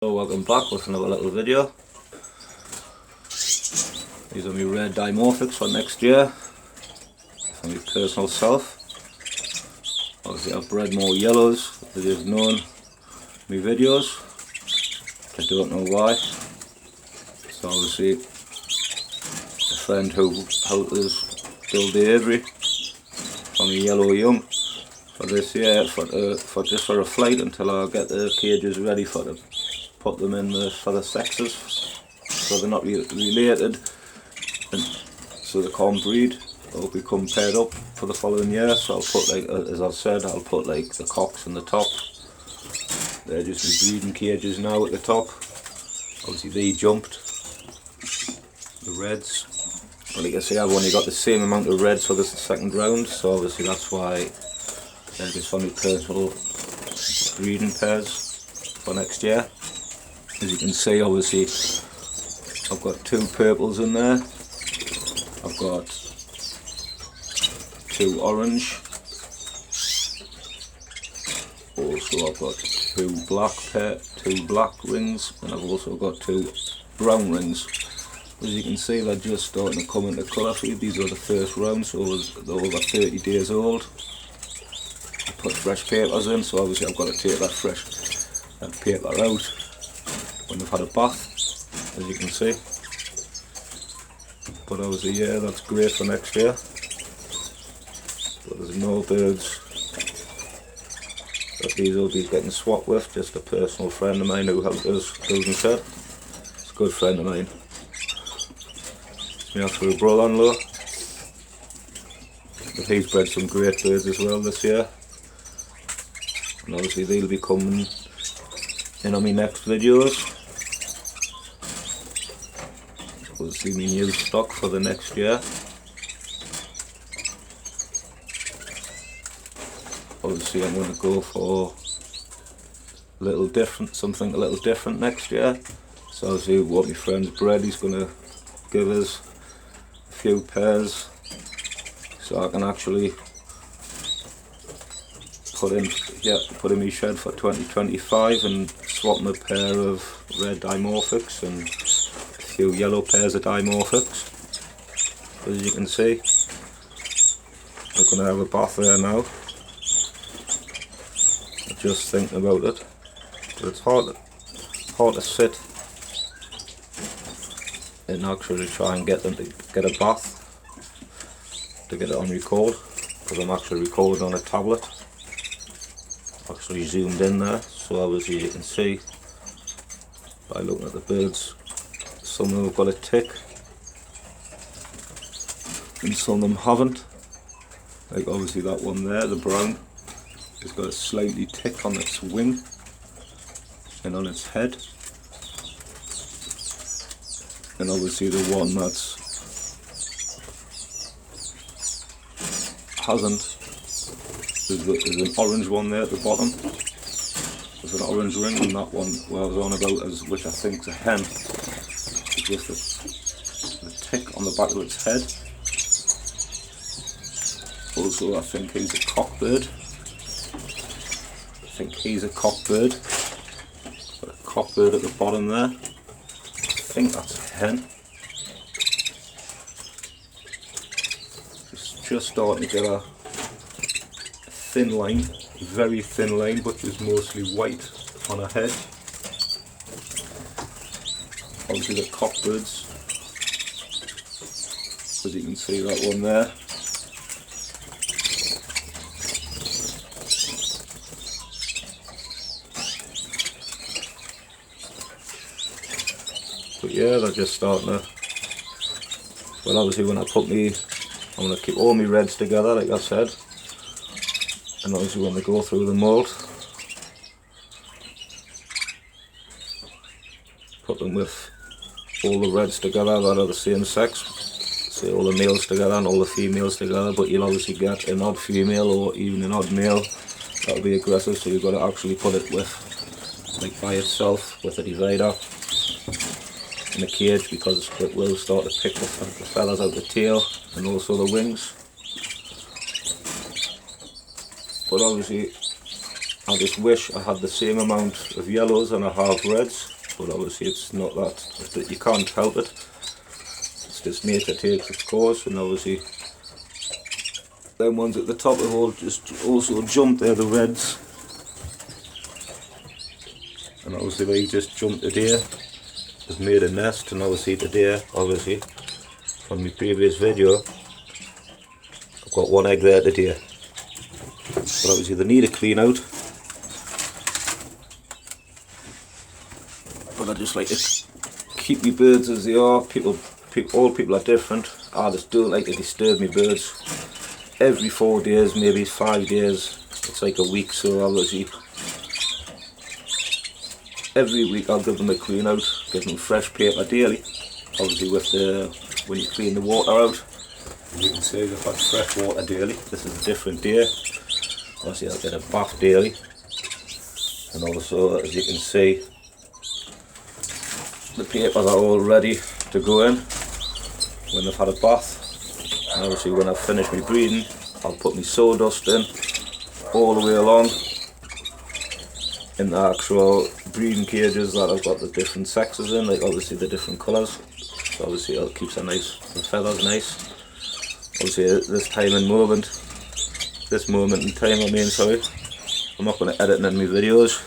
So welcome back with another little video. These are my red dymorphics for next year for my personal self. Obviously I've bred more yellows, as you've known my videos. I don't know why. So obviously a friend who helped us build the aviary for my yellow young for this year for a flight until I get the cages ready for them. Put them in for the sexes, so they're not related, and so they can't breed or become paired up for the following year. So I'll put, like as I've said, I'll put like the cocks on the top. They're just the breeding cages now at the top. Obviously they jumped, the reds. Well, you can see I've only got the same amount of reds for this second round, so obviously that's why they're just for my personal breeding pairs for next year. As you can see, obviously I've got two purples in there, I've got two orange, also I've got two black rings, and I've also got two brown rings. As you can see, they're just starting to come into colour feed. These are the first round, so they're over 30 days old. I put fresh papers in, so obviously I've got to take that paper out when they've had a bath, as you can see. But obviously, yeah, that's great for next year. But there's no birds that these will be getting swapped with. Just a personal friend of mine who helped us build and shed. It's a good friend of mine. It's my actual brother-in-law. But he's bred some great birds as well this year. And obviously they'll be coming in on my next videos. We'll see my new stock for the next year. Obviously I'm going to go for something a little different next year. So obviously what my friend's bred, he's going to give us a few pairs so I can actually put in my shed for 2025 and swap my pair of red dymorphics and a few yellow pairs of dymorphics. As you can see, I'm going to have a bath there now. I'm just thinking about it, but it's hard to sit and actually try and get them to get a bath to get it on record, because I'm actually recording on a tablet. Actually zoomed in there, so obviously you can see by looking at the birds, some of them have got a tick and some of them haven't. Like obviously that one there, the brown, has got a slightly tick on its wing and on its head, and obviously the one that's hasn't, there's an orange one there at the bottom. There's an orange ring, and that one where I was on about, which I think is a hen, is just the tick on the back of its head. Also I think he's a cockbird. Got a cockbird at the bottom there. I think that's a hen. Just starting to get a thin line, very thin line, but is mostly white on her head. Obviously the cockbirds, as you can see that one there. But yeah, they're just starting to, but obviously when I I'm going to keep all my reds together like I said. And obviously when they go through the mould, put them with all the reds together that are the same sex, say all the males together and all the females together, but you'll obviously get an odd female or even an odd male that'll be aggressive, so you've got to actually put it with, like by itself, with a divider in a cage, because it will start to pick the feathers out the tail and also the wings. But obviously I just wish I had the same amount of yellows and I have reds, but obviously it's not that, you can't help it. It's just nature takes its course, and obviously them ones at the top have all just also jumped there, the reds. And obviously they just jumped today, they've made a nest, and obviously today, obviously, from my previous video, I've got one egg there today. But obviously they need a clean out. But I just like to keep my birds as they are. All people are different. I just don't like to disturb my birds. Every 4 days, maybe 5 days, it's like a week, so obviously every week I'll give them a clean out, give them fresh paper daily. Obviously when you clean the water out, as you can see they've got fresh water daily. This is a different day. Obviously I'll get a bath daily, and also as you can see the papers are all ready to go in when they've had a bath. And obviously when I've finished my breeding, I'll put my sawdust in all the way along in the actual breeding cages that I've got the different sexes in, like obviously the different colours. So obviously it keeps the feathers nice. Obviously this moment in time, I'm not going to edit in my videos.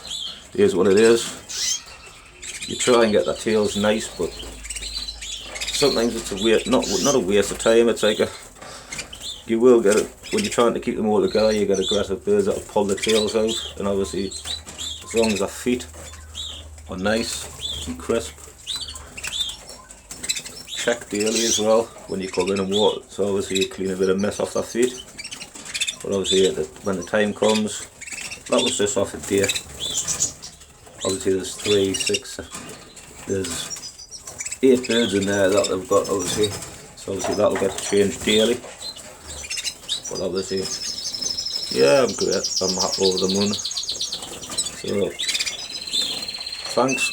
Here's what it is. You try and get the tails nice, but sometimes it's a waste, not a waste of time. It's like you will get it when you're trying to keep them all together. You get aggressive birds that'll pull the tails out, and obviously as long as their feet are nice and crisp. Check daily as well when you come in and water, so obviously you clean a bit of mess off their feet. But obviously when the time comes, that was just off a day. Obviously there's 3, 6, there's 8 birds in there that they've got obviously, so obviously that'll get changed daily. But obviously, yeah, I'm great, I'm happy over the moon. So, thanks.